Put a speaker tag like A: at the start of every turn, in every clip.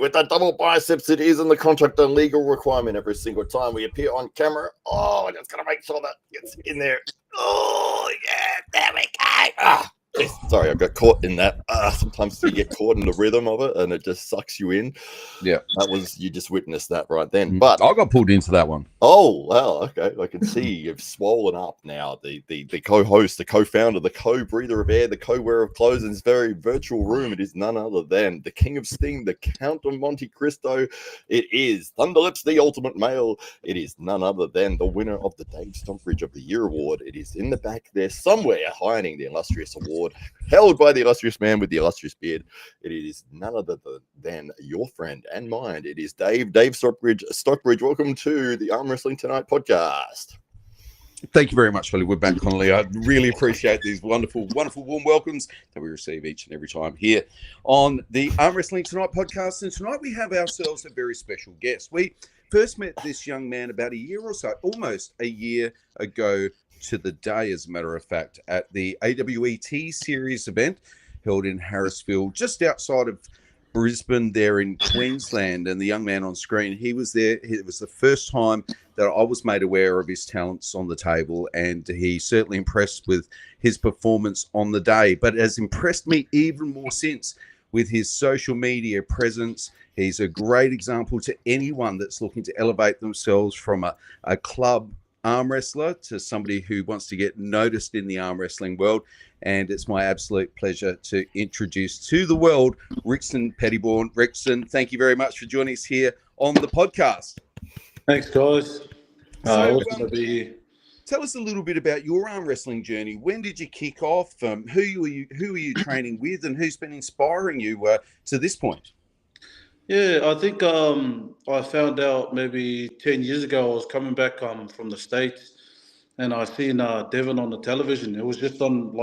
A: with the double biceps. It is in the contract a legal requirement every single time we appear on camera. Oh, I just got to make sure that gets in there. Oh, yeah, there we go. Ah. Sorry, I got caught in that. Sometimes you get caught in the rhythm of it and it just sucks you in.
B: Yeah.
A: You just witnessed that right then. But
B: I got pulled into that one.
A: Oh, well, okay. I can see you've swollen up now. The co-host, the co-founder, the co-breather of air, the co-wearer of clothes in this very virtual room. It is none other than the King of Sting, the Count of Monte Cristo. It is Thunderlips, the ultimate male. It is none other than the winner of the Dave Stockbridge of the Year award. It is in the back there somewhere hiding the illustrious award held by the illustrious man with the illustrious beard. It is none other than your friend and mine. It is Dave Stockbridge. Welcome to the Arm Wrestling Tonight podcast.
B: Thank you very much, Philly. We're back, Connolly. I really appreciate these wonderful warm welcomes that we receive each and every time here on the Arm Wrestling Tonight podcast. And tonight we have ourselves a very special guest. We first met this young man about a year or so, almost a year ago to the day, as a matter of fact, at the AWET series event held in Harrisville, just outside of Brisbane there in Queensland. And the young man on screen, he was there. It was the first time that I was made aware of his talents on the table, and he certainly impressed with his performance on the day, but has impressed me even more since with his social media presence. He's a great example to anyone that's looking to elevate themselves from a club arm wrestler to somebody who wants to get noticed in the arm wrestling world. And it's my absolute pleasure to introduce to the world Rixon Pettyborne. Rixon, thank you very much for joining us here on the podcast.
C: Thanks, guys.
B: So,
C: awesome to be here.
B: Tell us a little bit about your arm wrestling journey. When did you kick off? Who are you training with, and who's been inspiring you to this point?
C: Yeah, I think I found out maybe 10 years ago. I was coming back from the States, and I seen Devon on the television. It was just on,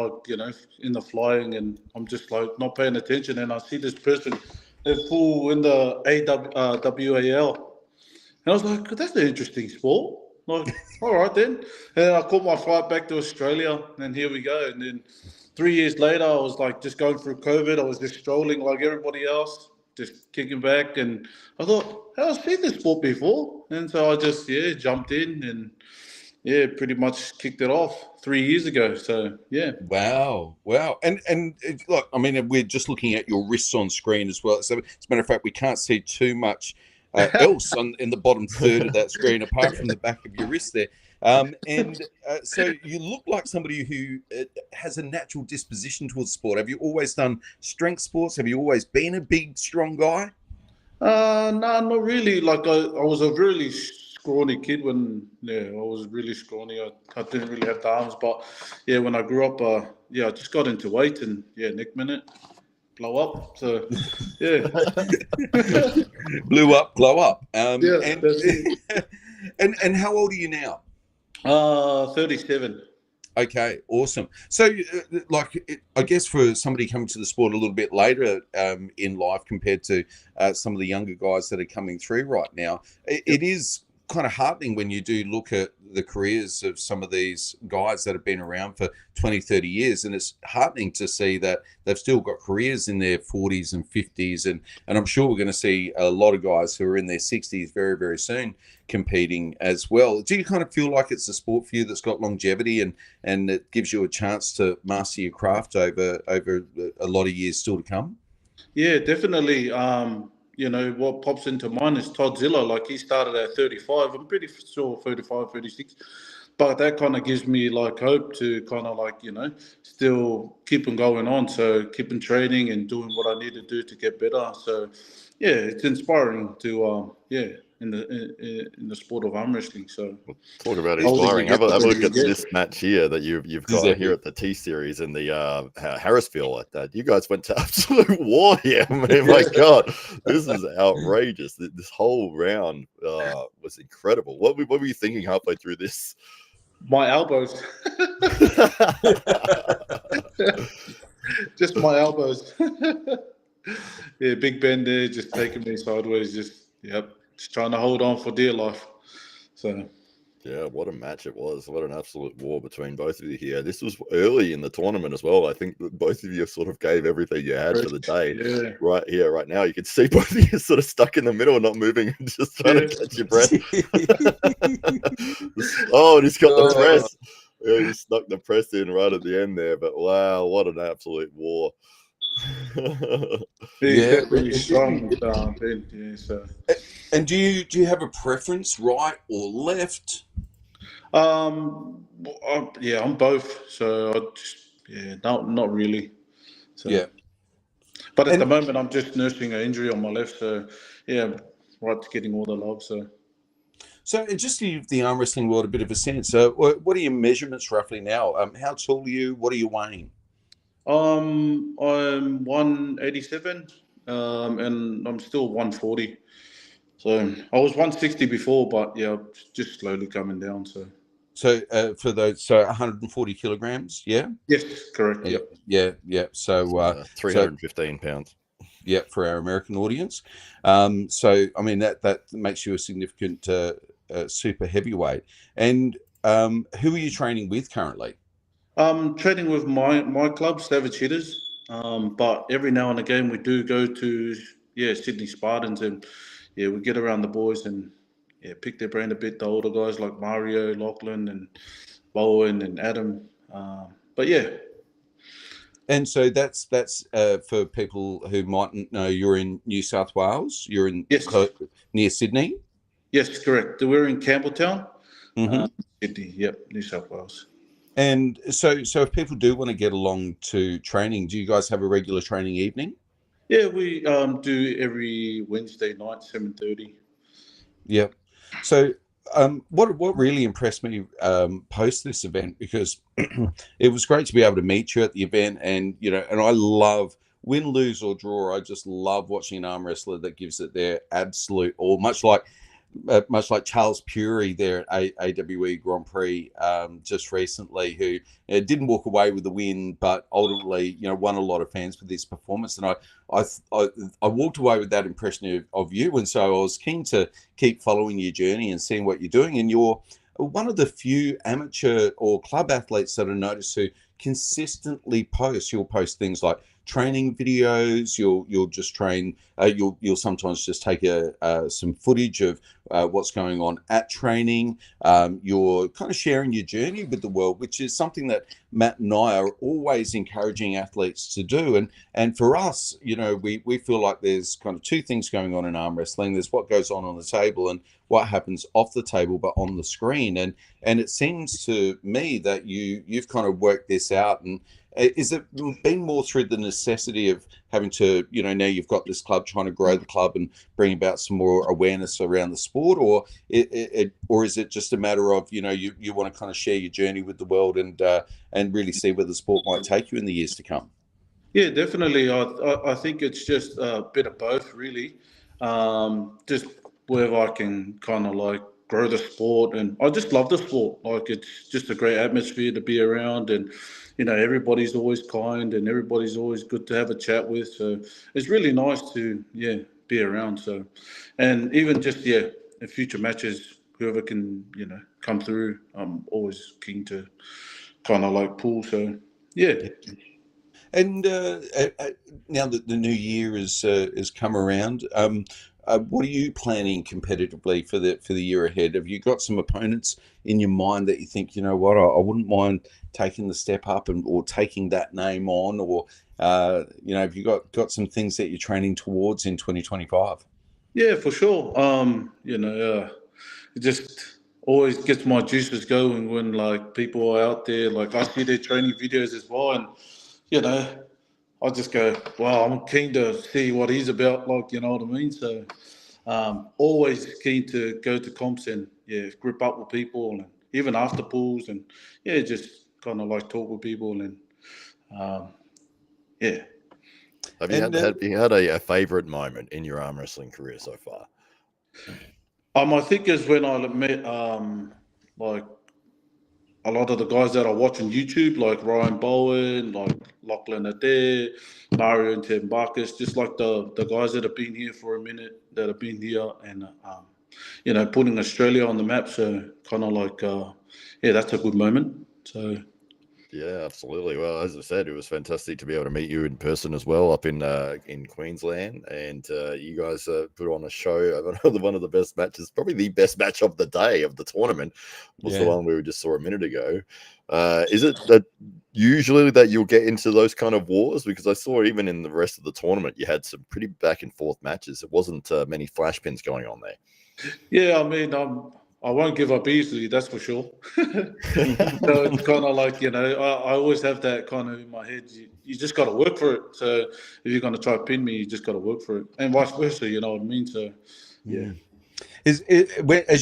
C: in the flying, and I'm just not paying attention. And I see this person, they're full in the WAL. And I was like, that's an interesting sport. Like, all right then. And I caught my flight back to Australia, and here we go. And then 3 years later, I was just going through COVID. I was just strolling like everybody else, just kicking back. And I thought, I've seen this sport before. And so I just, jumped in and, pretty much kicked it off 3 years ago. So, yeah.
B: Wow. And look, I mean, we're just looking at your wrists on screen as well. So, as a matter of fact, we can't see too much else in the bottom third of that screen, apart from the back of your wrist there. So you look like somebody who has a natural disposition towards sport. Have you always done strength sports? Have you always been a big, strong guy?
C: No, not really. I was a really scrawny kid when, I was really scrawny. I didn't really have the arms, but when I grew up, I just got into weight and next minute, blow up. So,
B: Blew up, glow up.
C: That's it.
B: And how old are you now?
C: 37.
B: Okay, awesome. So, I guess for somebody coming to the sport a little bit later in life compared to some of the younger guys that are coming through right now, it is kind of heartening when you do look at the careers of some of these guys that have been around for 20, 30 years. And it's heartening to see that they've still got careers in their 40s and 50s. And I'm sure we're going to see a lot of guys who are in their 60s very, very soon competing as well. Do you kind of feel like it's a sport for you that's got longevity and it gives you a chance to master your craft over a lot of years still to come?
C: Yeah, definitely. What pops into mind is Toddzilla. He started at 35. I'm pretty sure 35, 36. But that kind of gives me hope to kind of still keep on going on. So keeping training and doing what I need to do to get better. So it's inspiring to in the sport of arm wrestling. So
A: talk about inspiring. Have a look at this match here that you've got here at the T Series in the Harrisville. At that, you guys went to absolute war here. I mean, my God, this is outrageous. This whole round was incredible. What were you thinking halfway through this?
C: My elbows. Just my elbows. Big Ben there, just taking me sideways. Just trying to hold on for dear life. So,
A: Yeah, what a match it was. What an absolute war between both of you here. This was early in the tournament as well. I think that both of you sort of gave everything you had for the day.
C: Yeah.
A: Right here, right now. You can see both of you sort of stuck in the middle, not moving, and just trying to catch your breath. Oh, and he's got the press. Yeah, he stuck the press in right at the end there. But wow, what an absolute war.
C: He's
B: Yeah.
C: definitely strong. Ben, yeah, so.
B: And do you have a preference, right or left?
C: Yeah, I'm both. So I just, yeah, not really. So,
B: Yeah.
C: but at the
B: And
C: moment, I'm just nursing an injury on my left. So yeah, right, getting all the love.
B: so just to give the arm wrestling world a bit of a sense, what are your measurements roughly now? How tall are you? What are you weighing?
C: I'm 187, and I'm still 140. So I was 160 before, but yeah, just slowly coming down. So
B: So for those, so 140 kilograms, yeah?
C: yes, correct.
B: Yeah,
C: Yep.
B: yeah. So
A: 315 pounds.
B: yeah, for our American audience. So I mean that makes you a significant super heavyweight. And who are you training with currently?
C: I'm training with my club, Savage Hitters. But every now and again we do go to Sydney Spartans, and yeah, we get around the boys and yeah, pick their brain a bit. The older guys like Mario, Lachlan, and Bowen and Adam. But yeah,
B: And so that's for people who mightn't know, you're in New South Wales. You're in
C: yes,
B: near Sydney.
C: yes, correct. We're in Campbelltown,
B: Mm-hmm.
C: Sydney. Yep, New South Wales.
B: And so if people do want to get along to training, do you guys have a regular training evening?
C: Yeah, we do every Wednesday night, 7:30.
B: Yeah. So what really impressed me post this event, because it was great to be able to meet you at the event, and and I love, win, lose or draw, I just love watching an arm wrestler that gives it their absolute all, much like Charles Puri there at AWE Grand Prix just recently, who didn't walk away with the win, but ultimately, won a lot of fans with his performance. And I walked away with that impression of you, and so I was keen to keep following your journey and seeing what you're doing. And you're one of the few amateur or club athletes that I notice who consistently post. You'll post things like training videos. You'll just train. You'll sometimes just take some footage of what's going on at training. You're kind of sharing your journey with the world, which is something that Matt and I are always encouraging athletes to do. And for us, we feel like there's kind of two things going on in arm wrestling. There's what goes on the table and what happens off the table, but on the screen. And it seems to me that you've kind of worked this out. And is it been more through the necessity of having to, now you've got this club, trying to grow the club and bring about some more awareness around the sport, or is it just a matter of, you want to kind of share your journey with the world and really see where the sport might take you in the years to come?
C: Yeah, definitely. I think it's just a bit of both, really. Just where I can kind of like grow the sport, and I just love the sport. Like it's just a great atmosphere to be around, and everybody's always kind, and everybody's always good to have a chat with. So it's really nice to be around. So, and even just in future matches, whoever can come through, I'm always keen to kind of like pull. So yeah.
B: And now that the new year has come around, what are you planning competitively for the year ahead? Have you got some opponents in your mind that you think, what, I wouldn't mind taking the step up or taking that name on, or have you got some things that you're training towards in 2025?
C: Yeah, for sure. It just always gets my juices going when like people are out there. Like I see their training videos as well, and you know, I just go, "Wow, I'm keen to see what he's about." Like, you know what I mean? So, always keen to go to comps and grip up with people, and even after pools, and just kind of like talk with people, and um, yeah.
A: Have you
B: And
A: had a favorite moment in your arm wrestling career so far?
C: I think is when I met like a lot of the guys that I watch on YouTube, like Ryan Bowen, like Lachlan Adair, Mario and Tim Barkus, just like the guys that have been here for a minute, that have been here, and putting Australia on the map. So kind of like, that's a good moment. So.
A: Yeah, absolutely. Well, as I said, it was fantastic to be able to meet you in person as well up in Queensland, and you guys put on a show. One of the best matches, probably the best match of the day of the tournament, was the one we just saw a minute ago. Is it that usually that you'll get into those kind of wars? Because I saw even in the rest of the tournament, you had some pretty back and forth matches. It wasn't many flash pins going on there.
C: Yeah, I mean, I won't give up easily, that's for sure. So it's kind of like, I always have that kind of in my head. You just got to work for it. So if you're going to try to pin me, you just got to work for it. And vice versa, you know what I mean? So, yeah.
B: As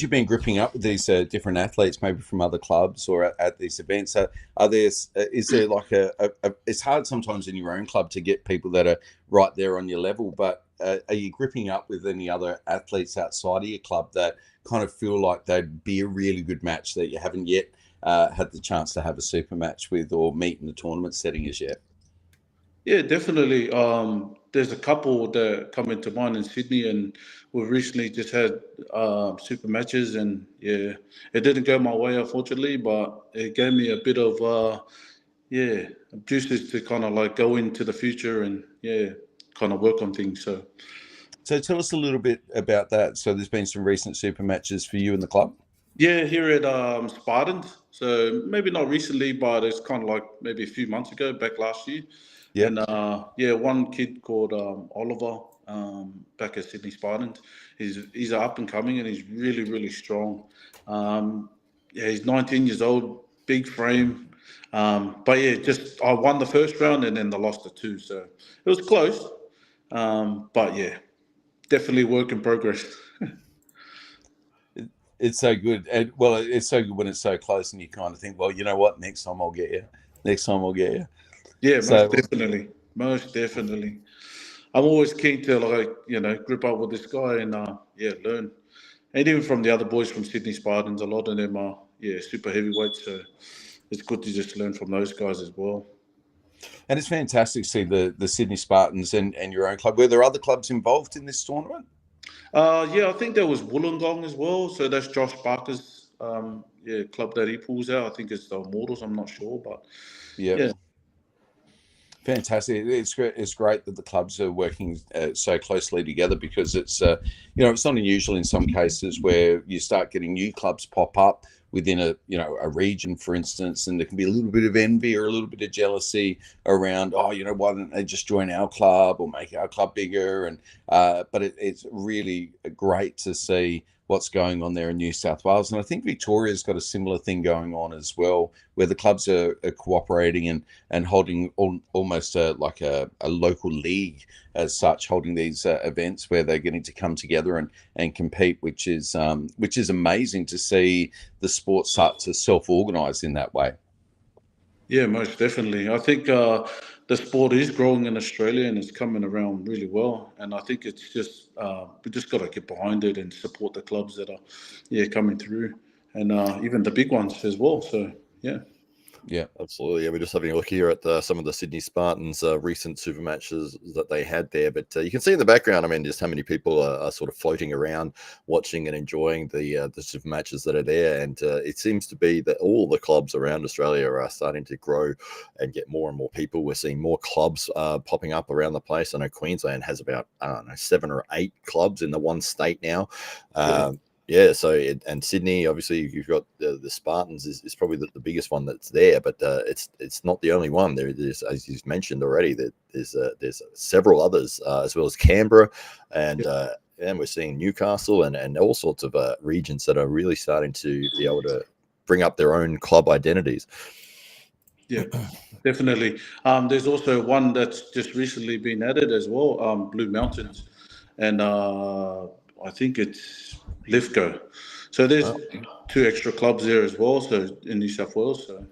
B: you've been gripping up with these different athletes, maybe from other clubs or at these events, is there like it's hard sometimes in your own club to get people that are right there on your level, but are you gripping up with any other athletes outside of your club that kind of feel like they'd be a really good match that you haven't yet had the chance to have a super match with or meet in the tournament setting as yet?
C: Yeah, definitely. There's a couple that come into mind in Sydney, and we've recently just had super matches, and yeah, it didn't go my way unfortunately, but it gave me a bit of juices to kind of like go into the future and kind of work on things.
B: So tell us a little bit about that. So there's been some recent super matches for you in the club?
C: Yeah, here at Spartans. So maybe not recently, but it's kind of like maybe a few months ago, back last year.
B: Yeah.
C: And one kid called Oliver back at Sydney Spartans. He's up and coming, and he's really really strong. He's 19 years old, big frame. But yeah, just I won the first round and then I lost the two, so it was close. But yeah, definitely work in progress.
B: It's so good. And well, it's so good when it's so close and you kind of think, well, you know what? Next time I'll get you. Next time I'll get you.
C: Yeah,
B: So,
C: most definitely. Most definitely. I'm always keen to grip up with this guy and learn. And even from the other boys from Sydney Spartans, a lot of them are super heavyweights. So it's good to just learn from those guys as well.
B: and it's fantastic to see the Sydney Spartans and your own club. Were there other clubs involved in this tournament?
C: I think there was Wollongong as well. So that's Josh Parker's club that he pulls out. I think it's the Immortals. I'm not sure, but yeah.
B: Fantastic. It's great that the clubs are working so closely together, because it's it's not unusual in some cases where you start getting new clubs pop up within a region, for instance, and there can be a little bit of envy or a little bit of jealousy around, why don't they just join our club or make our club bigger? And but it's really great to see what's going on there in New South Wales. And I think Victoria's got a similar thing going on as well, where the clubs are cooperating and holding almost like a local league as such, holding these events where they're getting to come together and compete, which is amazing to see the sport start to self-organise in that way.
C: Yeah, most definitely. I think the sport is growing in Australia and it's coming around really well. And I think it's just we just got to get behind it and support the clubs that are coming through, and even the big ones as well. So yeah.
B: Yeah,
A: absolutely. Yeah, we're just having a look here at some of the Sydney Spartans recent super matches that they had there. But you can see in the background, I mean, just how many people are sort of floating around, watching and enjoying the super matches that are there. And it seems to be that all the clubs around Australia are starting to grow and get more and more people. We're seeing more clubs popping up around the place. I know Queensland has about 7 or 8 clubs in the one state now. Yeah, so and Sydney, obviously, you've got the Spartans is probably the biggest one that's there, but it's not the only one. There's, as you've mentioned already, that there's several others as well as Canberra, and we're seeing Newcastle and all sorts of regions that are really starting to be able to bring up their own club identities.
C: Yeah, definitely. There's also one that's just recently been added as well, Blue Mountains, and I think it's Lithgow. So there's 2 extra clubs there as well. So in New South Wales, so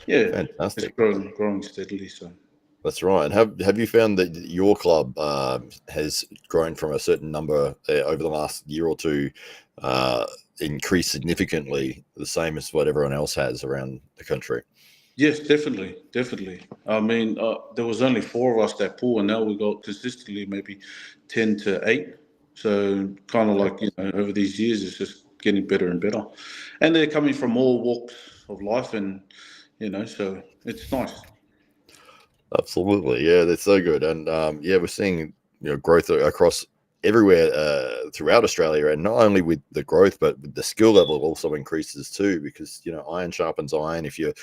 C: yeah,
A: fantastic.
C: It's growing steadily. So
A: that's right. And have you found that your club has grown from a certain number over the last year or two, increased significantly, the same as what everyone else has around the country?
C: Yes, definitely. I mean, there was only 4 of us that pool, and now we got consistently maybe 10 to 8. So kind of like, over these years, it's just getting better and better. And they're coming from all walks of life, and, so it's nice.
A: Absolutely, yeah, they're so good, and yeah, we're seeing growth across everywhere throughout Australia, and not only with the growth, but with the skill level also increases too, because iron sharpens iron. If you're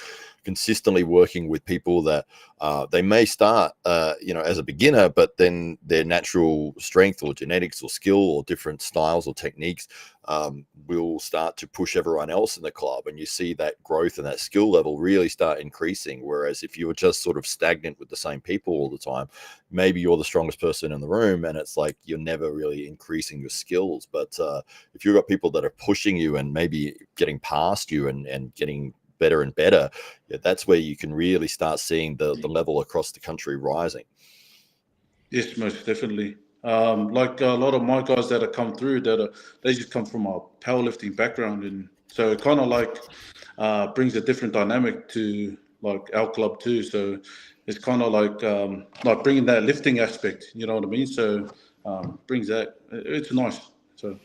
A: consistently working with people that they may start as a beginner, but then their natural strength or genetics or skill or different styles or techniques will start to push everyone else in the club, and you see that growth and that skill level really start increasing. Whereas if you were just sort of stagnant with the same people all the time, maybe you're the strongest person in the room and it's like you're never really increasing your skills. But if you've got people that are pushing you and maybe getting past you and getting better and better, that's where you can really start seeing the level across the country rising.
C: Yes, most definitely. Like a lot of my guys that have come through, they just come from a powerlifting background, and so it kind of like brings a different dynamic to like our club too. So it's kind of like bringing that lifting aspect. You know what I mean? So brings that. It's nice. So.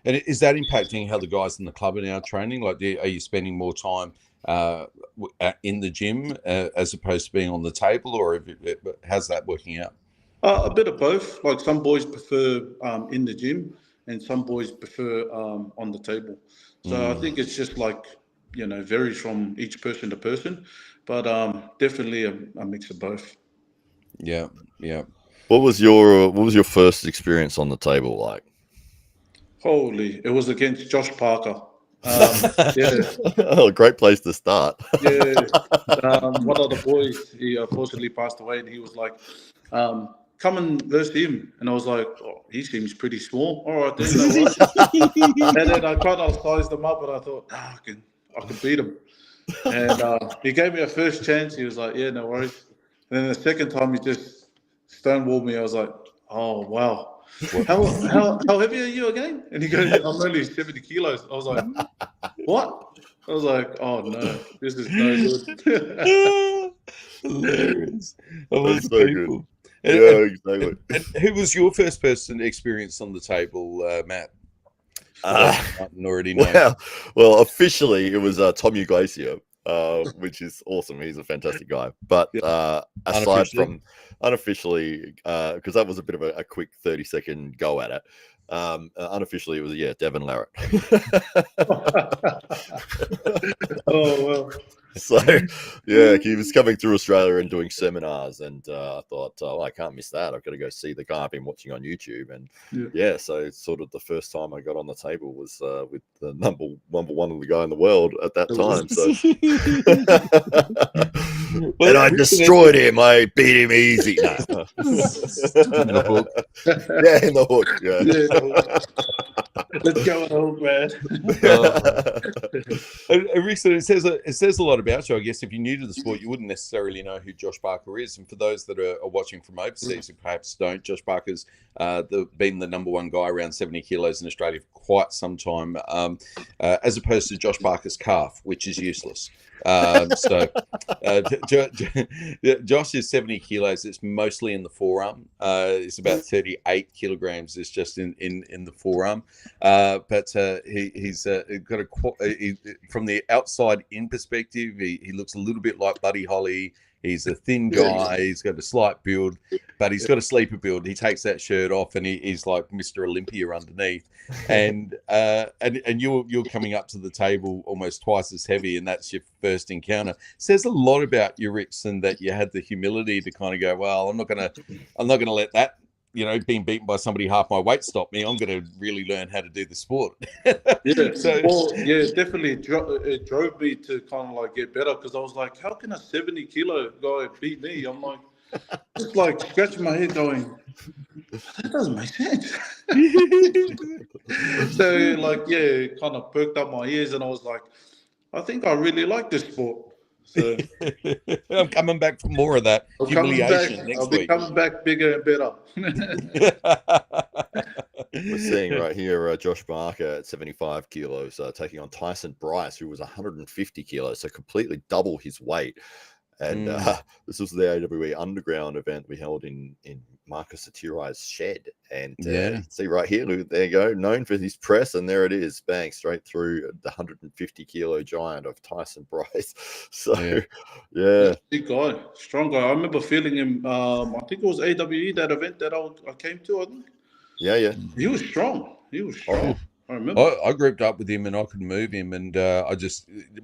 B: And is that impacting how the guys in the club are now training? Like, are you spending more time in the gym as opposed to being on the table, or how's that working out?
C: A bit of both. Like some boys prefer in the gym, and some boys prefer on the table. So I think it's just like varies from each person to person, but definitely a mix of both.
B: Yeah, yeah.
A: What was your first experience on the table like?
C: Holy! It was against Josh Parker. Yeah,
A: Oh, great place to start.
C: yeah. One of the boys, he unfortunately passed away, and he was like, "Come and verse him," and I was like, "Oh, he seems pretty small. All right, then, no worries." And then I kind of sized him up, and I thought, I can beat him. And he gave me a first chance. He was like, "Yeah, no worries." And then the second time, he just stonewalled me. I was like, "Oh wow." How heavy are you again? And he goes, "I'm only 70 kilos." I was like, "What?" I was like, "Oh no, this is no good."
B: Hilarious. Of all
A: That's
B: the
A: so
B: people.
A: good. Yeah, exactly.
B: And who was your first person experience on the table, Matt? Already know.
A: Well, officially it was Tom Glacier, which is awesome. He's a fantastic guy. But aside from unofficially, because that was a bit of a quick 30-second go at it. Unofficially, it was Devin Larratt.
C: Oh well.
A: So he was coming through Australia and doing seminars, and I thought, I can't miss that. I've got to go see the guy I've been watching on YouTube. And so it's sort of the first time I got on the table was with the number one of the guy in the world at that time. So and I destroyed him. I beat him easy. No.
B: In the hook.
A: Yeah, in the hook. Yeah.
C: Let's go, old man.
B: Rixon, it says a lot about you. I guess if you're new to the sport, you wouldn't necessarily know who Josh Parker is. And for those that are watching from overseas who perhaps don't, Josh Parker's been the number one guy around 70 kilos in Australia for quite some time, as opposed to Josh Parker's calf, which is useless. Josh is 70 kilos. It's mostly in the forearm. It's about 38 kilograms. It's just in the forearm. But he's got from the outside in perspective, he looks a little bit like Buddy Holly. He's a thin guy. He's got a slight build, but he's got a sleeper build. He takes that shirt off, and he's like Mr. Olympia underneath. And you're coming up to the table almost twice as heavy, and that's your first encounter. Says a lot about you, Rixon, that you had the humility to kind of go, well, I'm not gonna let that, being beaten by somebody half my weight stop me. I'm going to really learn how to do the sport.
C: Definitely it drove me to kind of like get better, because I was like, how can a 70-kilo guy beat me? I'm like, just like scratching my head going, that doesn't make sense. So it kind of perked up my ears, and I was like, I think I really like this sport. So
B: I'm coming back for more of that humiliation next week.
C: I'll be coming back bigger and better.
A: We're seeing right here Josh Parker at 75 kilos taking on Tyson Bryce, who was 150 kilos, so completely double his weight. And this was the AWE Underground event we held in Marcus Atirai's shed. And
B: Yeah.
A: see right here, look, there you go, known for his press, and there it is, bang, straight through the 150-kilo giant of Tyson Bryce. So, yeah.
C: Big guy, strong guy. I remember feeling him. I think it was AWE, that event that I came to. I think.
A: Yeah.
C: He was strong.
A: Oh.
C: I remember.
B: I grouped up with him and I could move him, and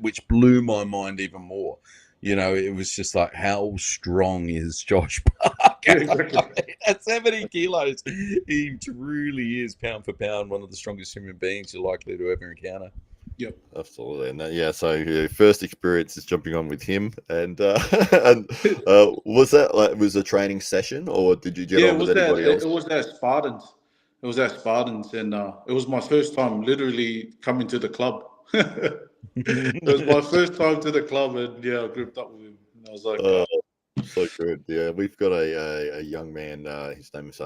B: which blew my mind even more. You know, it was just like, how strong is Josh Parker?
C: Yeah, exactly.
B: At 70 kilos, he truly is pound for pound one of the strongest human beings you're likely to ever encounter.
C: Yep,
A: absolutely. And so your first experience is jumping on with him, and was that like, was a training session, or did you get on with anybody else?
C: It was at Spartans. It was at Spartans, and it was my first time literally coming to the club. It was my first time to the club, and I grouped up with him. And I was like,
A: so good. Yeah, we've got a young man. His name is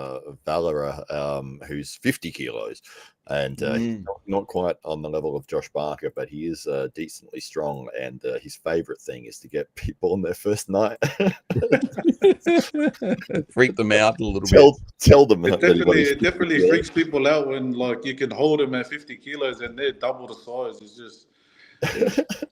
A: Valera, who's 50 kilos, and he's not quite on the level of Josh Barker, but he is decently strong. And his favorite thing is to get people on their first night.
B: Freak them out a little bit.
A: Tell them.
C: It definitely freaks people out when like you can hold them at 50 kilos and they're double the size. It's just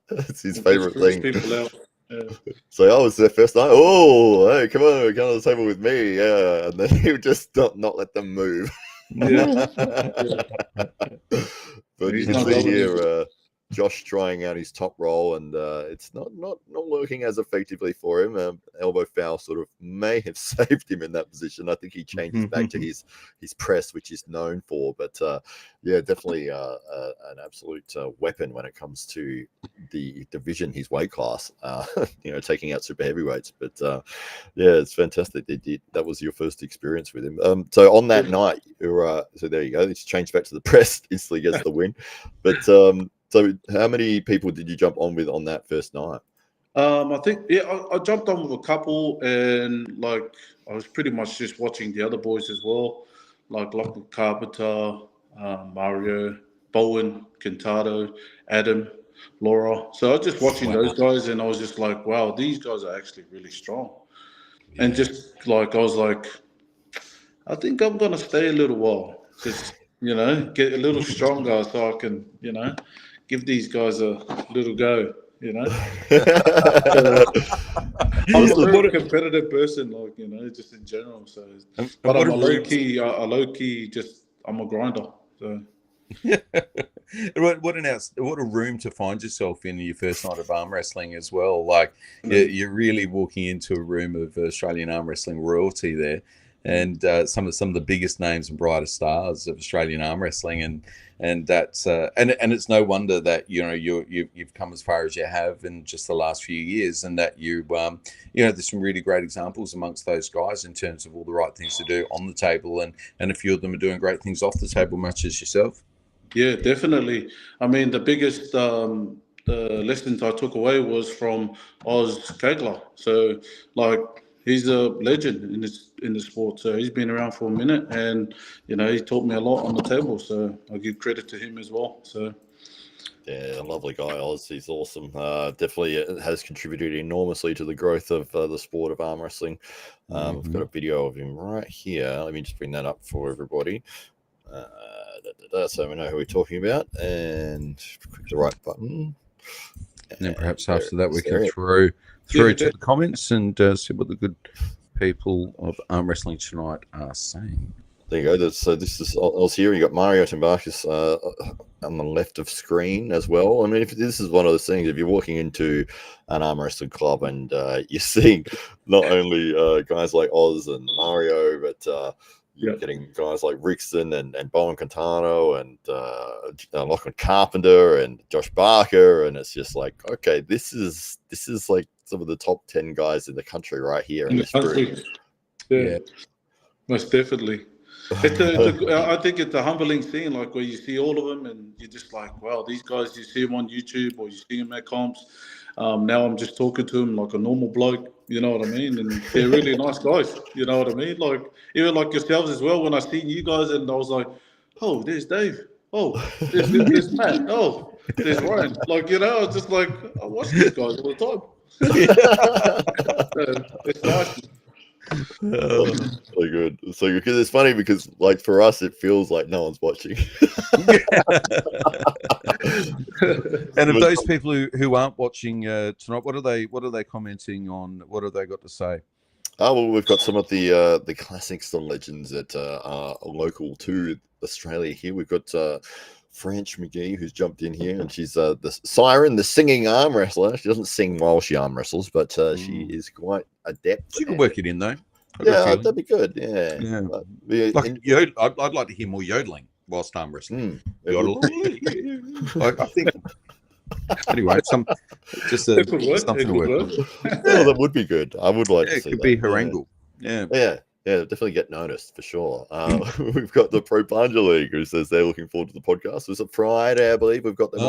A: it's his favorite thing.
C: People out. Yeah.
A: So I was there first night. Oh, hey, come on the table with me. Yeah, and then he would just not let them move.
C: Yeah.
A: But you can see here Josh trying out his top roll, and it's not working as effectively for him. Elbow foul sort of may have saved him in that position. I think he changes back to his press, which he's known for. But definitely an absolute weapon when it comes to the division, his weight class. Taking out super heavyweights. But it's fantastic. That was your first experience with him. So on that night, so there you go. It's changed back to the press. Instantly gets the win. But so how many people did you jump on with on that first night?
C: I think I jumped on with a couple, and like I was pretty much just watching the other boys as well, like Lachlan Carpenter, Mario, Bowen, Quintado, Adam, Laura. So I was just watching those guys, and I was just like, wow, these guys are actually really strong. Yeah. And just like I was like, I think I'm gonna stay a little while, just get a little stronger, so I can give these guys a little go, I'm a very competitive person, just in general. So, but I'm a low key, just I'm a grinder. So,
B: what a room to find yourself in your first night of arm wrestling as well. Like you're really walking into a room of Australian arm wrestling royalty there. And some of the biggest names and brightest stars of Australian arm wrestling, and that's and it's no wonder that you've come as far as you have in just the last few years, and that there's some really great examples amongst those guys in terms of all the right things to do on the table, and a few of them are doing great things off the table, much as yourself. Yeah, definitely. I mean, the biggest the lessons I took away was from Oz Kegler. So like. He's a legend in the sport, so he's been around for a minute, and he taught me a lot on the table. So I give credit to him as well. So
A: a lovely guy, Oz. He's awesome. Definitely has contributed enormously to the growth of the sport of arm wrestling. I've got a video of him right here. Let me just bring that up for everybody, so we know who we're talking about. And click the right button.
B: And then perhaps after that we can throw to the comments and see what the good people of Arm Wrestling Tonight are saying.
A: There you go. So this is Oz here. You got Mario Tambakis on the left of screen as well. I mean, if this is one of those things, if you're walking into an arm wrestling club and you're seeing not only guys like Oz and Mario, but you're getting guys like Rixon and Bowen Quintano and Lachlan Carpenter and Josh Barker, and it's just like, okay, this is like some of the top 10 guys in the country right here in this group.
C: Yeah, most definitely. I think it's a humbling scene, like where you see all of them and you're just like, wow, these guys, you see them on YouTube or you see them at comps. Now I'm just talking to them like a normal bloke, you know what I mean? And they're really nice guys, you know what I mean? Like, even like yourselves as well, when I seen you guys and I was like, oh, there's Dave. Oh, there's Matt. Oh, there's Ryan. Like, I was just like, I watch these guys all the time. It's nice.
A: Oh, so good. So good. Because it's funny because like for us it feels like no one's watching.
B: And of those people who aren't watching tonight, what are they commenting on? What have they got to say?
A: Oh, well, we've got some of the classics and legends that are local to Australia here. We've got French McGee, who's jumped in here, and she's the Siren, the singing arm wrestler. She doesn't sing while she arm wrestles, but she is quite adept.
B: She could work it in, though.
A: Yeah, that'd be good. Yeah.
B: I'd like to hear more yodeling whilst arm wrestling. I think... Anyway, something to work on.
A: Oh, that would be good. I would like to see
B: it could
A: that.
B: be her angle. Yeah,
A: definitely get noticed for sure. We've got the Pro Punja League who says they're looking forward to the podcast. It's a Friday, I believe. We've got them.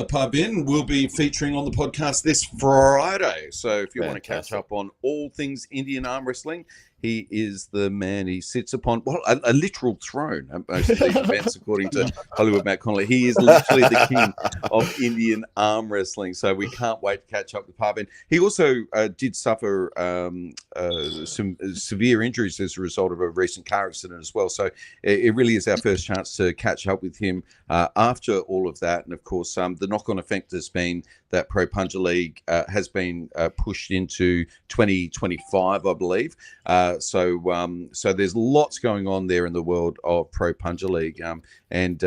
B: Parbin will be featuring on the podcast this Friday. So if you want to catch up on all things Indian arm wrestling, he is the man. He sits upon a literal throne at most of these events, according to Hollywood Matt Connolly. He is literally the king of Indian arm wrestling. So we can't wait to catch up with Parbin. He also did suffer some severe injuries as a result of a recent car accident as well. So it really is our first chance to catch up with him after all of that. And of course, the knock-on effect has been that Pro Punja League has been pushed into 2025, I believe. So there's lots going on there in the world of Pro Punja League, and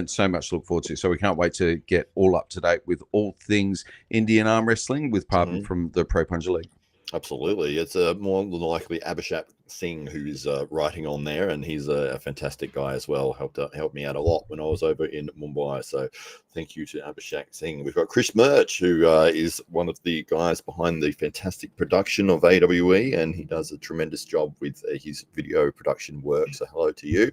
B: so much to look forward to. So we can't wait to get all up to date with all things Indian arm wrestling with Parbin from the Pro Punja League.
A: Absolutely. It's more than likely Abhishek Singh who's writing on there, and he's a fantastic guy as well. Helped me out a lot when I was over in Mumbai. So thank you to Abhishek Singh. We've got Chris Murch, who is one of the guys behind the fantastic production of AWE, and he does a tremendous job with his video production work. So hello to you.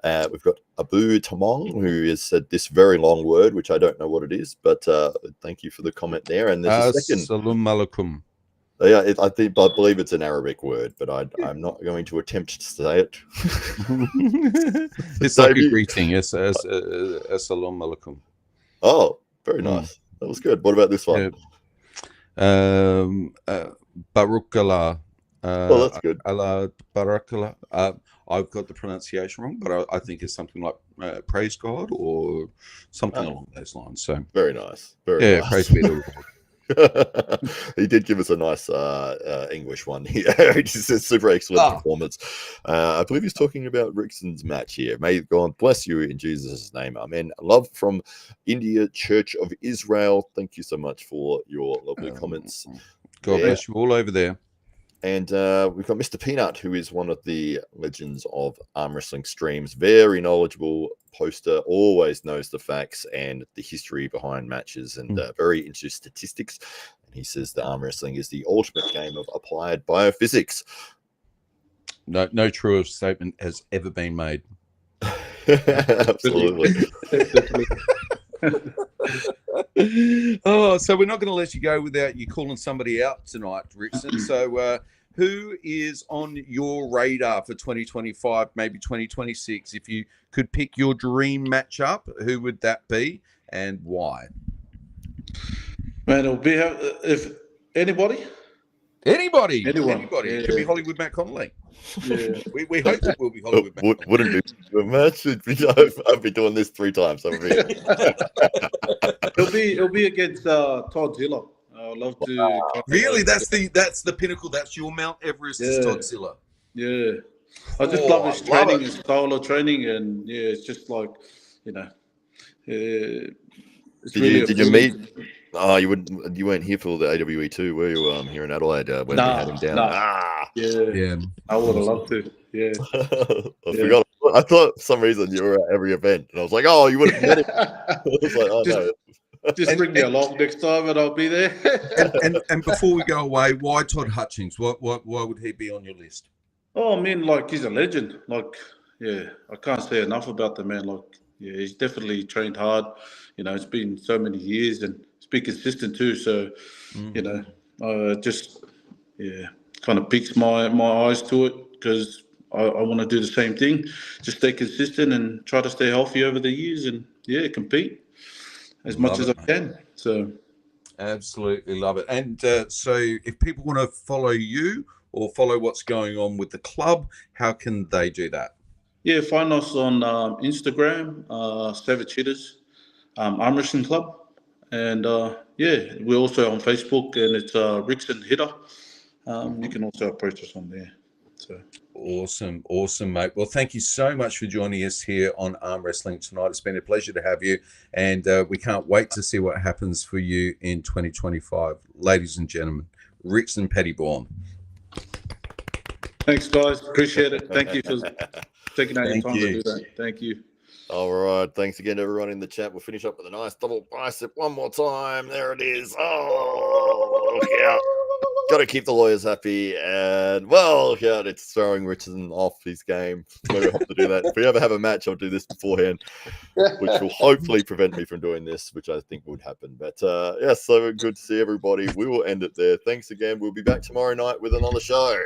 A: We've got Abu Tamong, who has said this very long word, which I don't know what it is, but thank you for the comment there. And there's a second.
B: Assalamu alaikum.
A: Yeah, I believe it's an Arabic word, but I'm not going to attempt to say it.
B: It's like a greeting. Assalamu alaikum.
A: Oh, very nice. That was good. What about this one?
B: Barukala.
A: Oh, that's good.
B: Allah Barakala. I've got the pronunciation wrong, but I think it's something like praise God or something along those lines. So
A: very nice. Very nice.
B: Praise be the Lord.
A: He did give us a nice English one here. He says super excellent performance. I believe he's talking about Rixon's match here. May God bless you in Jesus' name. Amen. Love from India Church of Israel. Thank you so much for your lovely comments.
B: God bless you all over there.
A: And we've got Mr. Peanut, who is one of the legends of arm wrestling streams. Very knowledgeable poster, always knows the facts and the history behind matches, and very into statistics. And he says the arm wrestling is the ultimate game of applied biophysics.
B: No truer statement has ever been made.
A: Absolutely.
B: So we're not going to let you go without you calling somebody out tonight, Rixon. So who is on your radar for 2025, maybe 2026? If you could pick your dream matchup, who would that be and why?
C: Man, it'll be if anybody.
B: Anyone.
C: Yeah.
B: It could be Hollywood Matt Connolly.
C: Yeah.
B: We hope it will be Hollywood Matt.
A: Wouldn't it be a match? I've been doing this 3 times.
C: It'll be against Todzilla. I'd love to.
B: Really, that's the pinnacle. That's your Mount Everest. Is Todzilla.
C: Yeah, I just love his training, his style of training, and it's just like, it's
A: did you meet? Oh, you weren't here for the AWE too, were you? Here in Adelaide when we had him down.
C: Yeah. I would have loved to. Yeah.
A: I forgot. I thought for some reason you were at every event, and I was like, "Oh, you would have met him." I was like, "Oh no."
C: Just bring me along next time, and I'll be there.
B: and before we go away, why Todd Hutchings? Why would he be on your list?
C: Oh, I mean, like, he's a legend. Like, I can't say enough about the man. Like, he's definitely trained hard. It's been so many years, and he's been consistent too. So, just kind of piques my eyes to it, because I want to do the same thing. Just stay consistent and try to stay healthy over the years, and compete as much as I can. So
B: absolutely love it. And so if people want to follow you or follow what's going on with the club, how can they do that?
C: Yeah, find us on Instagram, Savage Hitters Arm Wrestling Club. And yeah, we're also on Facebook, and it's Rixon Hitter. You can also approach us on there. So
B: Awesome, mate. Well, thank you so much for joining us here on Arm Wrestling tonight. It's been a pleasure to have you, and we can't wait to see what happens for you in 2025. Ladies and gentlemen, Rixon Pettyborne.
C: thanks, guys. Appreciate it. Thank you for taking out your
B: Thank
C: time
B: you.
C: to do that. Thank you.
A: All right. Thanks again to everyone in the chat. We'll finish up with a nice double bicep one more time. There it is. Oh, look out. Got to keep the lawyers happy. And, well, look out. It's throwing Richardson off his game. Maybe I'll have to do that. If we ever have a match, I'll do this beforehand, which will hopefully prevent me from doing this, which I think would happen. But, yeah, so good to see everybody. We will end it there. Thanks again. We'll be back tomorrow night with another show.